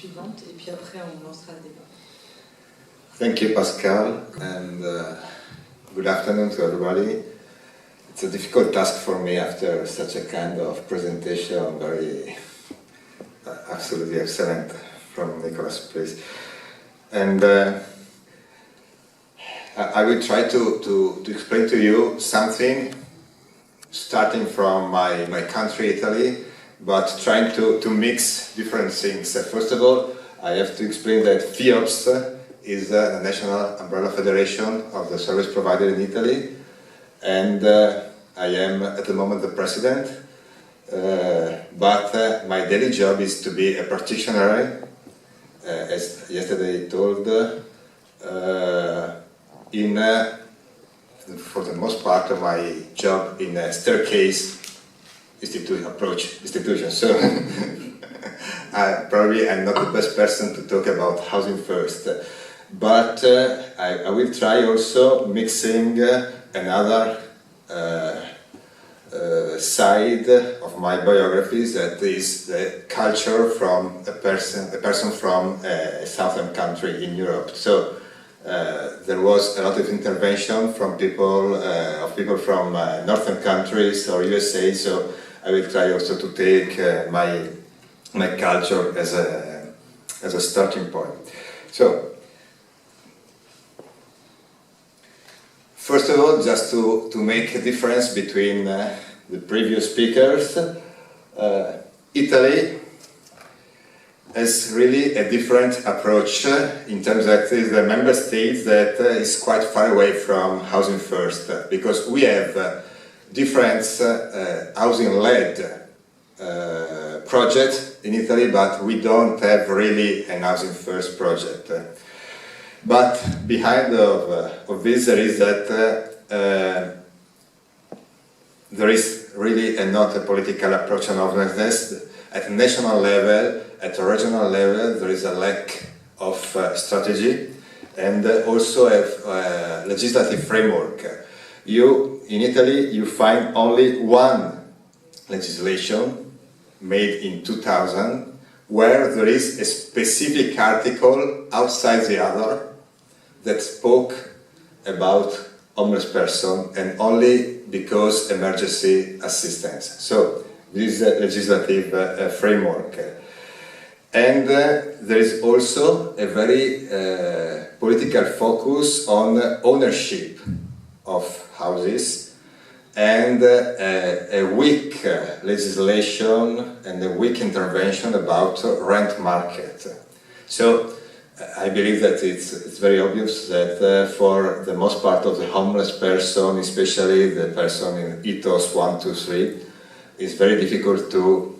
suivante et puis après on lancera le débat. Thank you, Pascal, and good afternoon to everybody. It's a difficult task for me after such a kind of presentation, very absolutely excellent from Nicholas, please. And I will try to explain to you something starting from my country, Italy, but trying to mix different things. First of all, I have to explain that FIOPS is the National Umbrella Federation of the Service Provider in Italy, and I am at the moment the president, but my daily job is to be a practitioner, as yesterday told, for the most part of my job in a staircase institution. So probably I'm not the best person to talk about housing first, but I will try also mixing another side of my biographies, that is the culture from a person from a southern country in Europe. So there was a lot of intervention from people from northern countries or USA. So I will try also to take my culture as a starting point. So first of all, just to make a difference between the previous speakers, Italy has really a different approach in terms that is the member states that is quite far away from housing first, because we have different housing-led projects in Italy, but we don't have really an housing first project. But behind of this there is that there is really not a political approach on homelessness. At national level, at a regional level, there is a lack of strategy and also a legislative framework. In Italy, you find only one legislation made in 2000 where there is a specific article outside the other that spoke about homeless person and only because emergency assistance. So this is a legislative framework. And there is also a very political focus on ownership of houses and a weak legislation and a weak intervention about rent market. So I believe that it's very obvious that for the most part of the homeless person, especially the person in ethos 1, 2, 3, it's very difficult to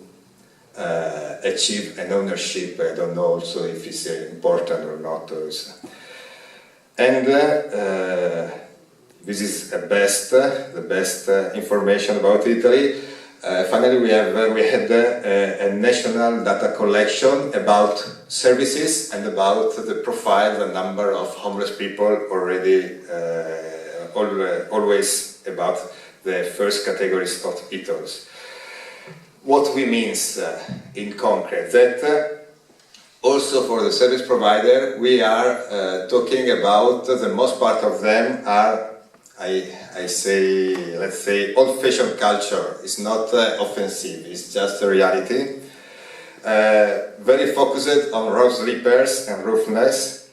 achieve an ownership. I don't know also if it's important or not. And this is the best information about Italy. Finally, we had a national data collection about services and about the profile, the number of homeless people already, always about the first categories of ethos. What we means in concrete, that also for the service provider, we are talking about the most part of them are, I say, let's say, old-fashioned culture. It's not offensive, it's just a reality. Very focused on roof repairs and roofness.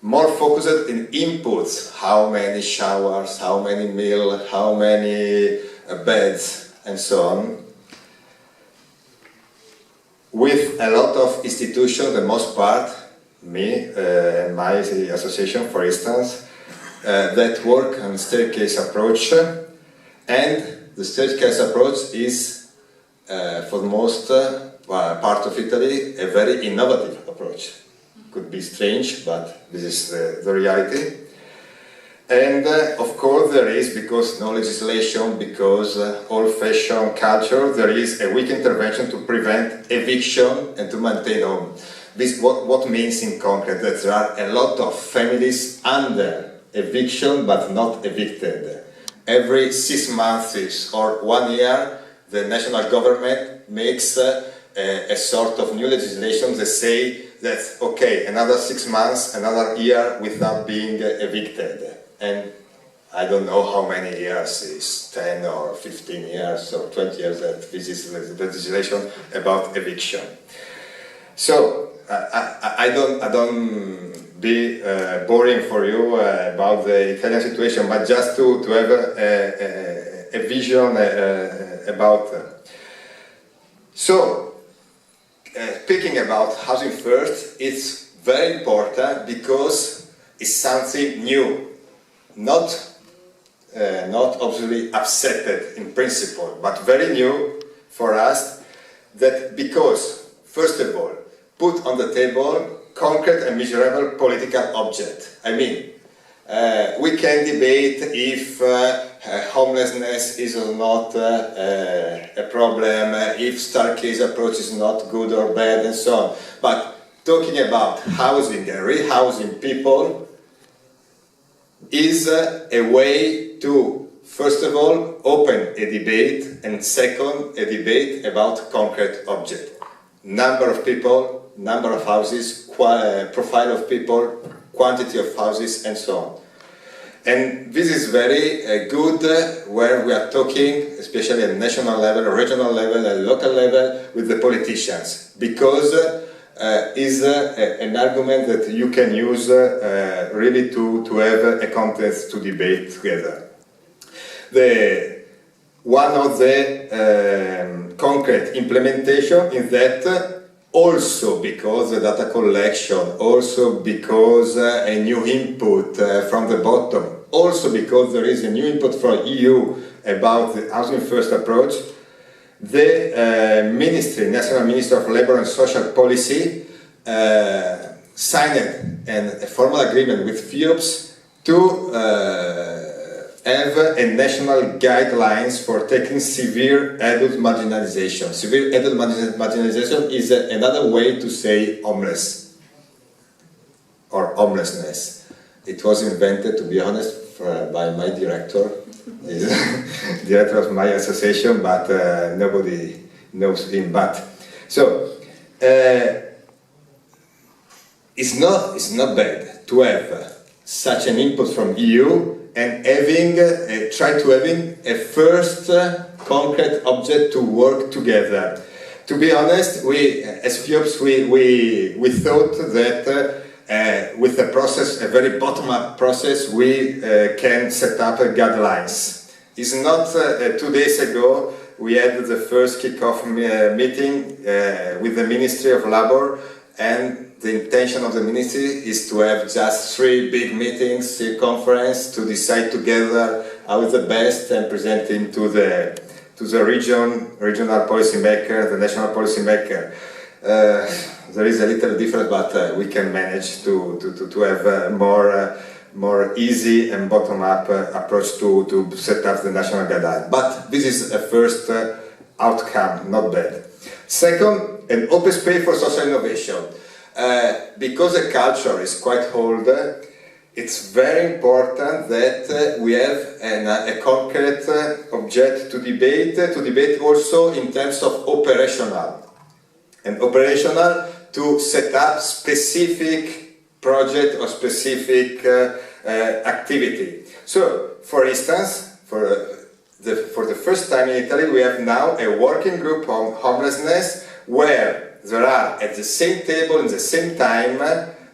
More focused in inputs, how many showers, how many meals, how many beds, and so on. With a lot of institutions, the most part, me and my association, for instance, that work on staircase approach, and the staircase approach is, for the most part of Italy, a very innovative approach. Could be strange, but this is the reality. And of course there is, because no legislation, because old-fashioned culture, there is a weak intervention to prevent eviction and to maintain home. This what means in concrete that there are a lot of families under eviction but not evicted. Every 6 months or 1 year, the national government makes a sort of new legislation that say that, okay, another 6 months, another year without being evicted. And I don't know how many years, is 10 or 15 years or 20 years that this is the legislation about eviction. So I don't be boring for you about the Italian situation, but just to have a vision about. So, speaking about housing first, it's very important because it's something new, not obviously accepted in principle, but very new for us. That because, first of all, put on the table concrete and measurable political object. I mean, we can debate if homelessness is or not a problem, if staircase approach is not good or bad, and so on. But talking about housing and rehousing people is a way to, first of all, open a debate, and second, a debate about concrete object. Number of people, number of houses, profile of people, quantity of houses, and so on. And this is very good where we are talking, especially at national level, regional level, and local level, with the politicians, because is an argument that you can use really to have a context to debate together. One of the concrete implementation is that also because the data collection, also because a new input from the bottom, also because there is a new input from EU about the housing first approach, the National Minister of Labour and Social Policy signed a formal agreement with FIOPS to have a national guidelines for tackling severe adult marginalization. Severe adult marginalization is another way to say homeless or homelessness. It was invented, to be honest, by my director. He's director of my association, but nobody knows him. But so it's not bad to have such an input from EU and try to having a first concrete object to work together. To be honest, we as FIOPS we thought that with a process, a very bottom-up process, we can set up guidelines. It's not 2 days ago we had the first kick-off meeting with the Ministry of Labour, and the intention of the ministry is to have just 3 big meetings, a conference, to decide together how is the best and presenting to the regional policymaker, the national policymaker. There is a little difference, but we can manage to have a more easy and bottom-up approach to set up the national guideline. But this is a first outcome, not bad. Second, an open space for social innovation. Because the culture is quite old, it's very important that we have a concrete object to debate also in terms of operational. And operational to set up specific project or specific activity. So, for instance, for the first time in Italy, we have now a working group on homelessness where there are at the same table in the same time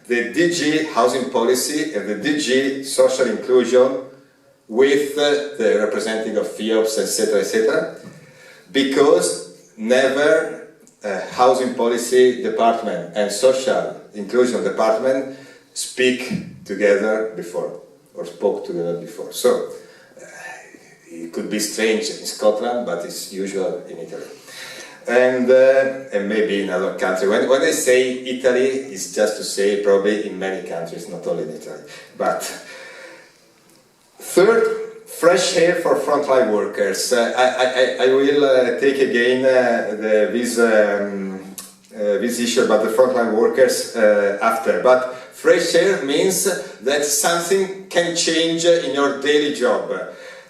the DG Housing Policy and the DG Social Inclusion with the representative of FIOPS, etc., etc., because never Housing Policy Department and Social Inclusion Department speak together before, or spoke together before. So it could be strange in Scotland, but it's usual in Italy. And maybe in other countries. When I say Italy, it's just to say probably in many countries, not only in Italy. But third, fresh air for frontline workers. I will take again this issue about the frontline workers after. But fresh air means that something can change in your daily job.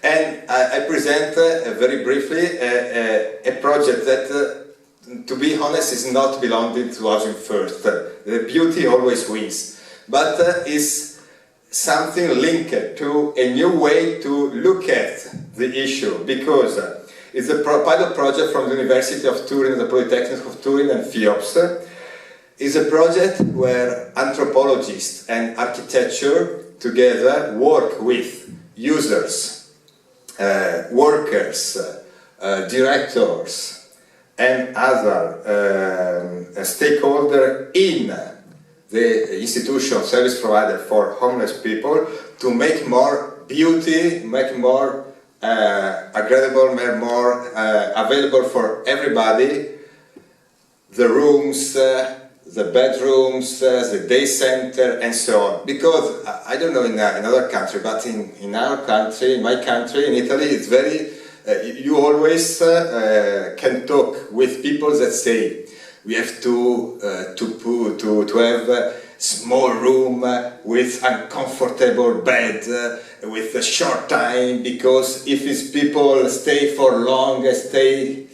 And I present very briefly a project that to be honest, is not belonging to Housing First. The beauty always wins, but is something linked to a new way to look at the issue, because it's a pilot project from the University of Turin, the Polytechnic of Turin and FIOPS. It's a project where anthropologists and architecture together work with users, workers, directors and other stakeholders in the institution service provider for homeless people to make more beauty, make more agreeable, make more available for everybody, the rooms, the bedrooms, the day center and so on. Because, I don't know in another country, but in our country, in my country, in Italy, it's very, you always can talk with people that say, we have to have a small room with uncomfortable bed, with a short time, because if these people stay for long, stay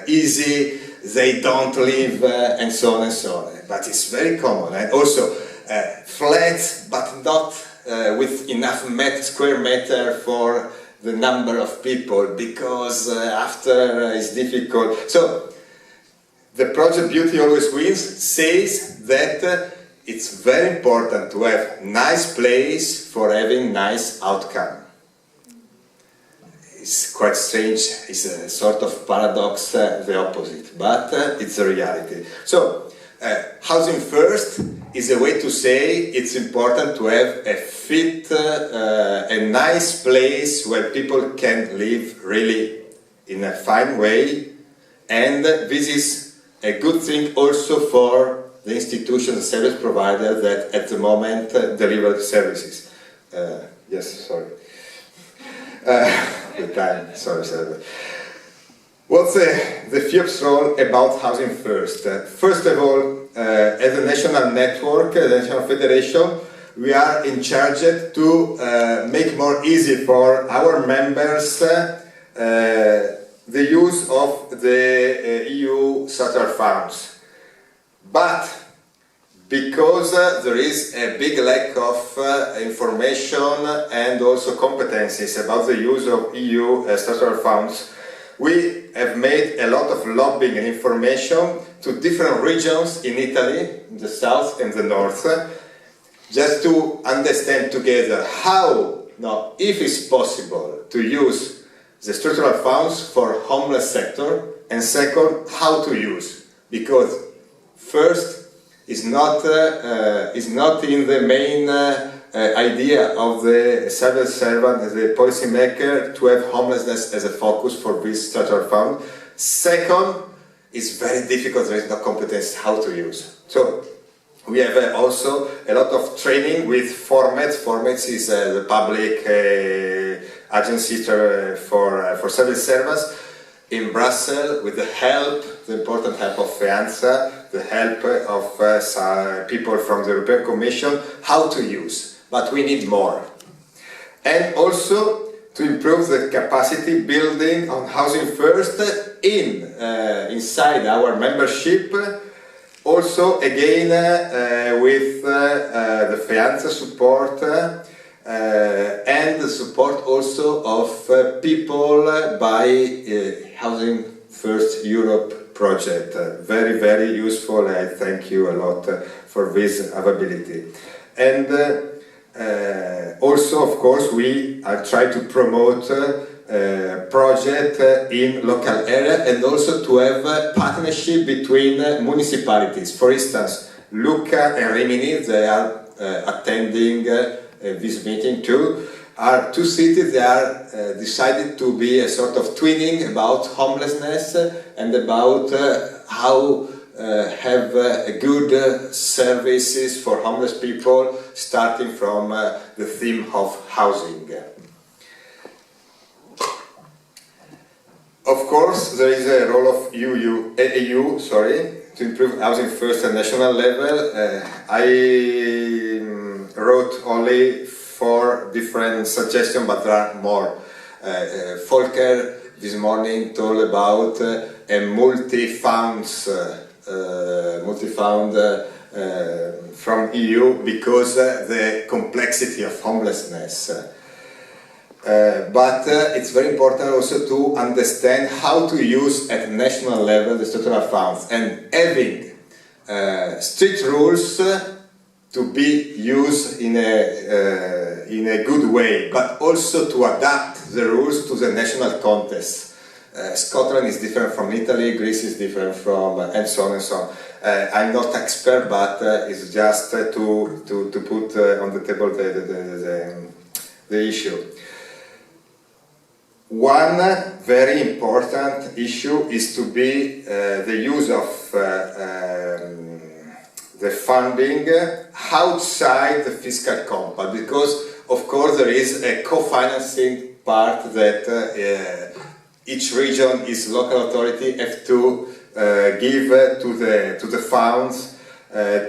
easy, they don't live, and so on and so on. But it's very common, and also flat, but not with enough square meter for the number of people, because after it's difficult. So the project Beauty Always Wins says that it's very important to have nice place for having nice outcome. It's quite strange, it's a sort of paradox, the opposite, but it's a reality. So, Housing First is a way to say it's important to have a fit, a nice place where people can live really in a fine way, and this is a good thing also for the institutions and service providers that at the moment deliver the services. Yes, sorry. The time, sorry. What's the FIOPS role about Housing First? First of all, as a national network, the national federation, we are in charge to make more easy for our members the use of the EU structural funds. But because there is a big lack of information and also competencies about the use of EU structural funds, we have made a lot of lobbying and information to different regions in Italy, in the south and the north, just to understand together how, if it's possible to use the structural funds for homeless sector, and second, how to use, because first is not in the main idea of the civil servant, the policy maker, to have homelessness as a focus for this structural fund. Second, it's very difficult, there is no competence how to use. So we have also a lot of training with Formats. Formats is the public agency for civil servants in Brussels, with the help, the important help of FEANZA, the help of people from the European Commission, how to use. But we need more. And also to improve the capacity building on Housing First inside our membership. Also, again, with the FEANZA support and the support also of people by Housing First Europe project. Very, very useful. I thank you a lot for this availability. And also, of course, we try to promote project in local area, and also to have a partnership between municipalities. For instance, Lucca and Rimini, they are attending this meeting too, are two cities that are decided to be a sort of twinning about homelessness and about how have good services for homeless people, starting from the theme of housing. Of course, there is a role of EU to improve housing first at national level. I wrote only 4 different suggestions, but there are more. Volker this morning told about a multi-found from EU because the complexity of homelessness. But it's very important also to understand how to use at national level the structural funds, and having strict rules to be used in a good way, but also to adapt the rules to the national context. Scotland is different from Italy, Greece is different from, and so on and so on. I'm not expert, but it's just to put on the table the issue. One very important issue is to be the use of the funding outside the fiscal compact, because of course there is a co-financing part that each region, its local authority have to give to the funds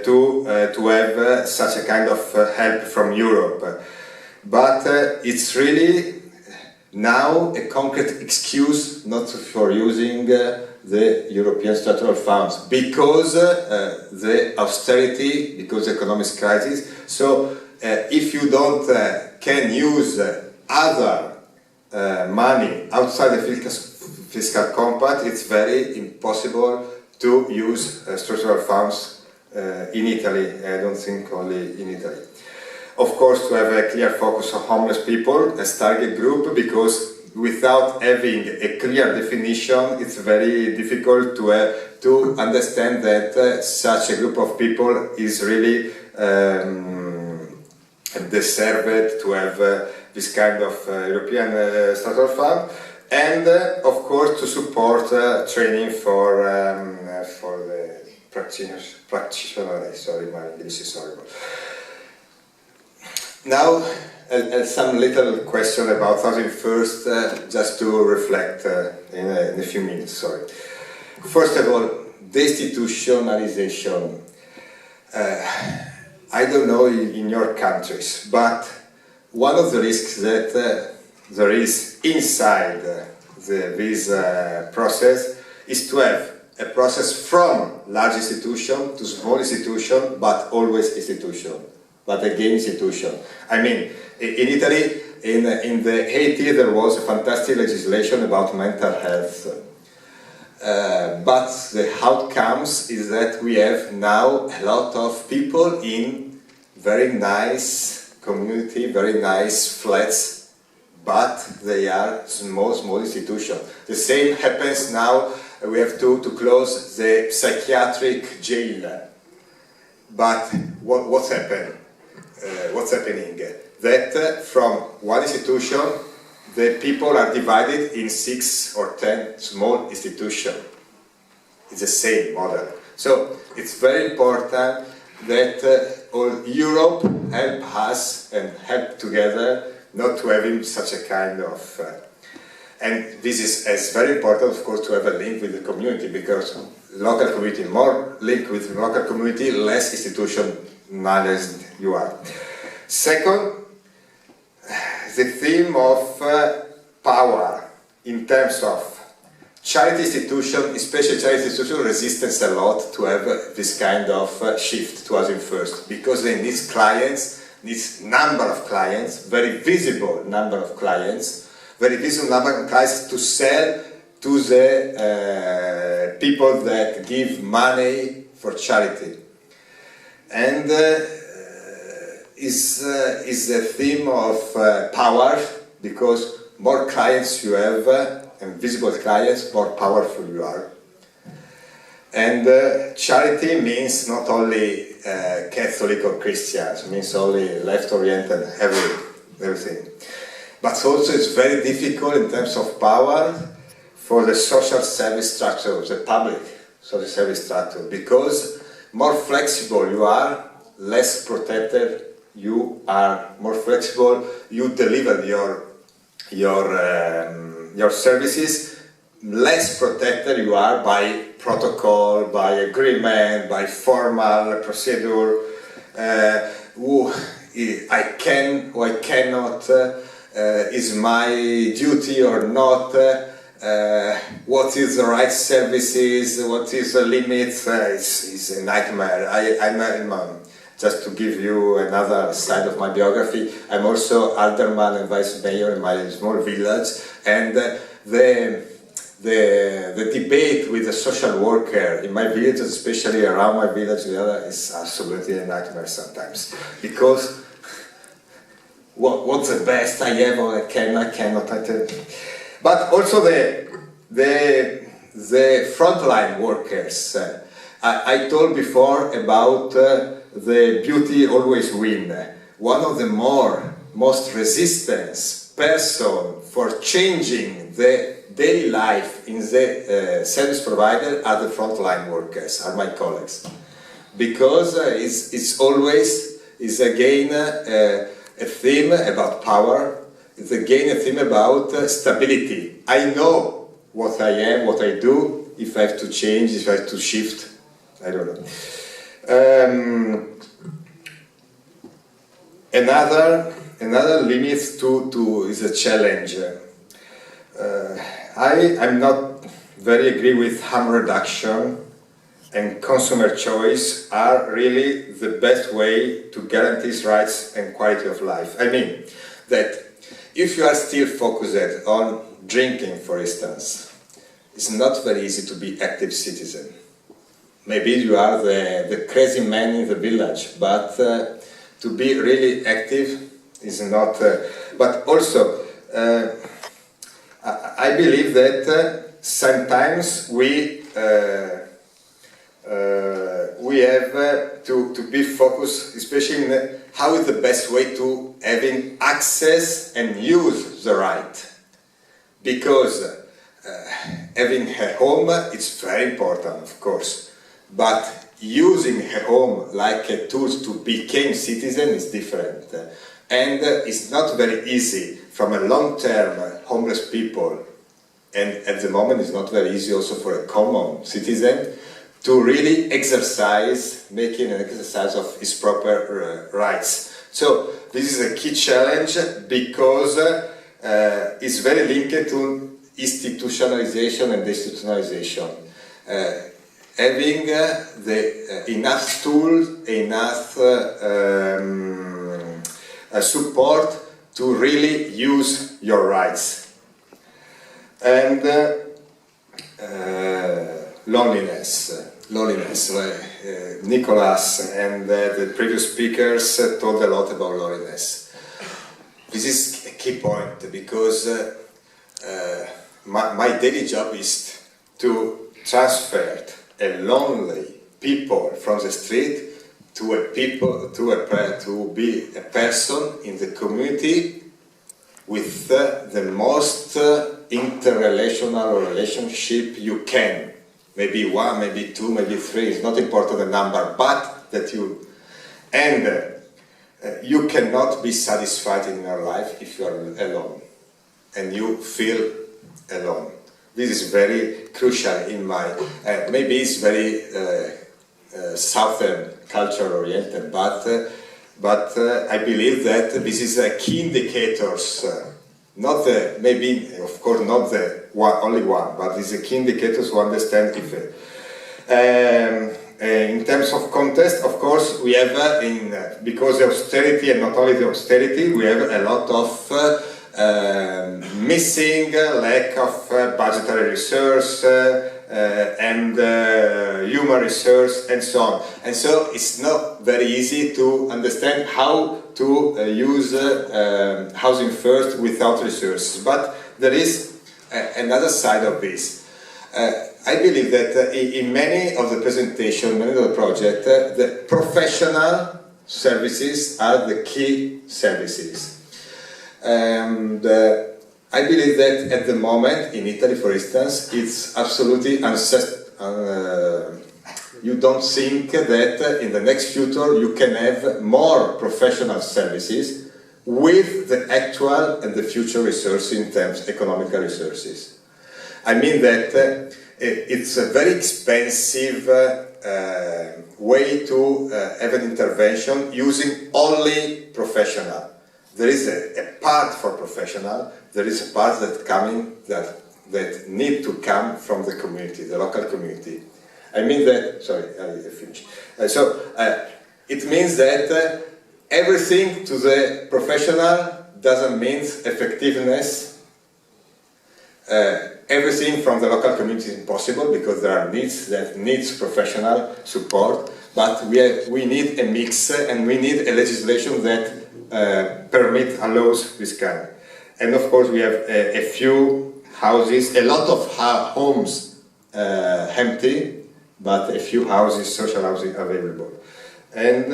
to have such a kind of help from Europe. But it's really now a concrete excuse not for using the European structural funds, because the austerity, because the economic crisis. So if you don't can use other money outside the fiscal compact, it's very impossible to use structural funds in Italy. I don't think only in Italy. Of course, to have a clear focus on homeless people as target group, because without having a clear definition, it's very difficult to understand that such a group of people is really deserved to have this kind of European structural fund, and of course to support training for the practitioners. Sorry, my English is horrible. Now, some little question about housing first, just to reflect in a few minutes. Sorry. First of all, deinstitutionalization. I don't know in your countries, but one of the risks that there is inside this process is to have a process from large institution to small institution, but always institution, but again institution. I mean, in Italy, in the 80s, there was a fantastic legislation about mental health. But the outcomes is that we have now a lot of people in very nice community, very nice flats, but they are small institutions. The same happens now. We have to close the psychiatric jail. But what's happened? What's happening? That from one institution, the people are divided in 6 or 10 small institutions. It's the same model. So it's very important that all Europe help us and help together not to having such a kind of... and this is very important, of course, to have a link with the community, because local community, more link with the local community, less institutionalized you are. Second, the theme of power in terms of charity institution, especially charity institution, resistance a lot to have this kind of shift to housing first, because they need clients, needs number of clients, very visible number of clients, very visible number of clients to sell to the people that give money for charity. And is the theme of power, because more clients you have, and visible clients, more powerful you are. And charity means not only Catholic or Christians, it means only left-oriented, everything. But also it's very difficult in terms of power for the social service structure, the public social service structure, because more flexible you are, less protected you are. More flexible you deliver your services, less protected you are by protocol, by agreement, by formal procedure. I can or I cannot, is my duty or not. what is the right services, what is the limits, it's a nightmare. Just to give you another side of my biography, I'm also alderman and vice mayor in my small village, and the debate with the social worker in my village, especially around my village, is absolutely a nightmare sometimes. Because what's the best I have or I cannot. But also the frontline workers. I told before about the beauty always win. One of the most resistant person for changing the daily life in the service provider are the frontline workers, are my colleagues. Because it's always, is again a theme about power, it's again a theme about stability. I know what I am, what I do, if I have to change, if I have to shift, I don't know. Another limit is a challenge. I'm not very agree with harm reduction, and consumer choice are really the best way to guarantee rights and quality of life. I mean that if you are still focused on drinking, for instance, it's not very easy to be active citizen. Maybe you are the crazy man in the village, but to be really active is not. But also, I believe that sometimes we have to be focused, especially in how is the best way to having access and use the right. Because having a home is very important, of course. But using a home like a tool to become citizen is different. And it's not very easy from a long-term homeless people, and at the moment it's not very easy also for a common citizen to really exercise, making an exercise of his proper rights. So this is a key challenge because it's very linked to institutionalization and deinstitutionalization. Having enough tools, enough support to really use your rights. And loneliness. Nicolas and the previous speakers told a lot about loneliness. This is a key point because my daily job is to transfer a lonely people from the street to be a person in the community with the most interrelational relationship you can. Maybe one, maybe two, maybe three, it's not important the number, but that you, and you cannot be satisfied in your life if you are alone, and you feel alone. This is very crucial in my, maybe it's very southern culture oriented, but I believe that this is a key indicators, not the, maybe of course not the only one, but this is a key indicators to understand if in terms of context, of course, we have because the austerity, and not only the austerity, we have a lot of missing, lack of budgetary resource and human resource and so on. And so it's not very easy to understand how to use housing first without resources. But there is another side of this. I believe that in many of the presentations, many of the projects, the professional services are the key services. And I believe that at the moment, in Italy for instance, it's absolutely you don't think that in the next future you can have more professional services with the actual and the future resources in terms of economical resources. I mean that it's a very expensive way to have an intervention using only professional. There is a part for professional, there is a part that that need to come from the community, the local community. I mean that, sorry, I finished. It means that everything to the professional doesn't mean effectiveness. Everything from the local community is impossible because there are needs that needs professional support, but we need a mix and we need a legislation that allows this kind. And of course we have a few houses, a lot of homes empty, but a few houses, social housing available. And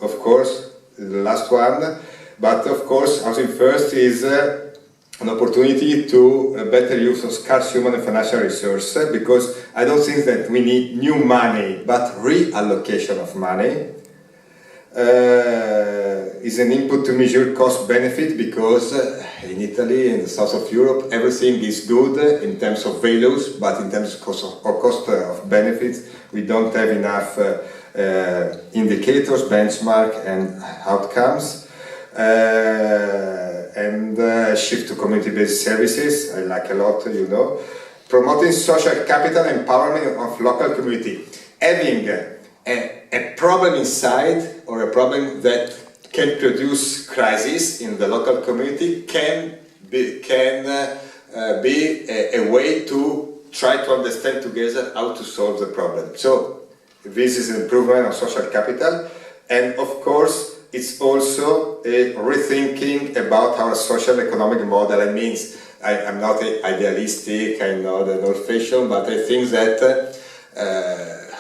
of course, the last one, but of course Housing First is an opportunity to better use of scarce human and financial resources, because I don't think that we need new money, but reallocation of money. Is an input to measure cost-benefit, because in Italy and the south of Europe everything is good in terms of values, but in terms of cost of benefits we don't have enough indicators, benchmark and outcomes. And shift to community-based services, I like a lot, you know. Promoting social capital empowerment of local community. Having a problem inside, or a problem that can produce crisis in the local community, can be a way to try to understand together how to solve the problem. So this is an improvement of social capital, and of course it's also a rethinking about our social economic model. It means I'm not idealistic, I'm not an old-fashioned, but I think that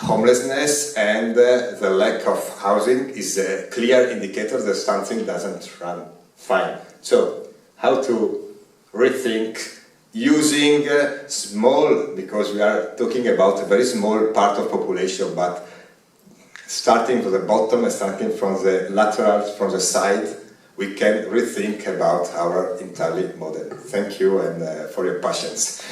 homelessness and the lack of housing is a clear indicator that something doesn't run fine. So, how to rethink using small, because we are talking about a very small part of population, but starting from the bottom and starting from the laterals, from the side, we can rethink about our entirely model. Thank you and for your patience.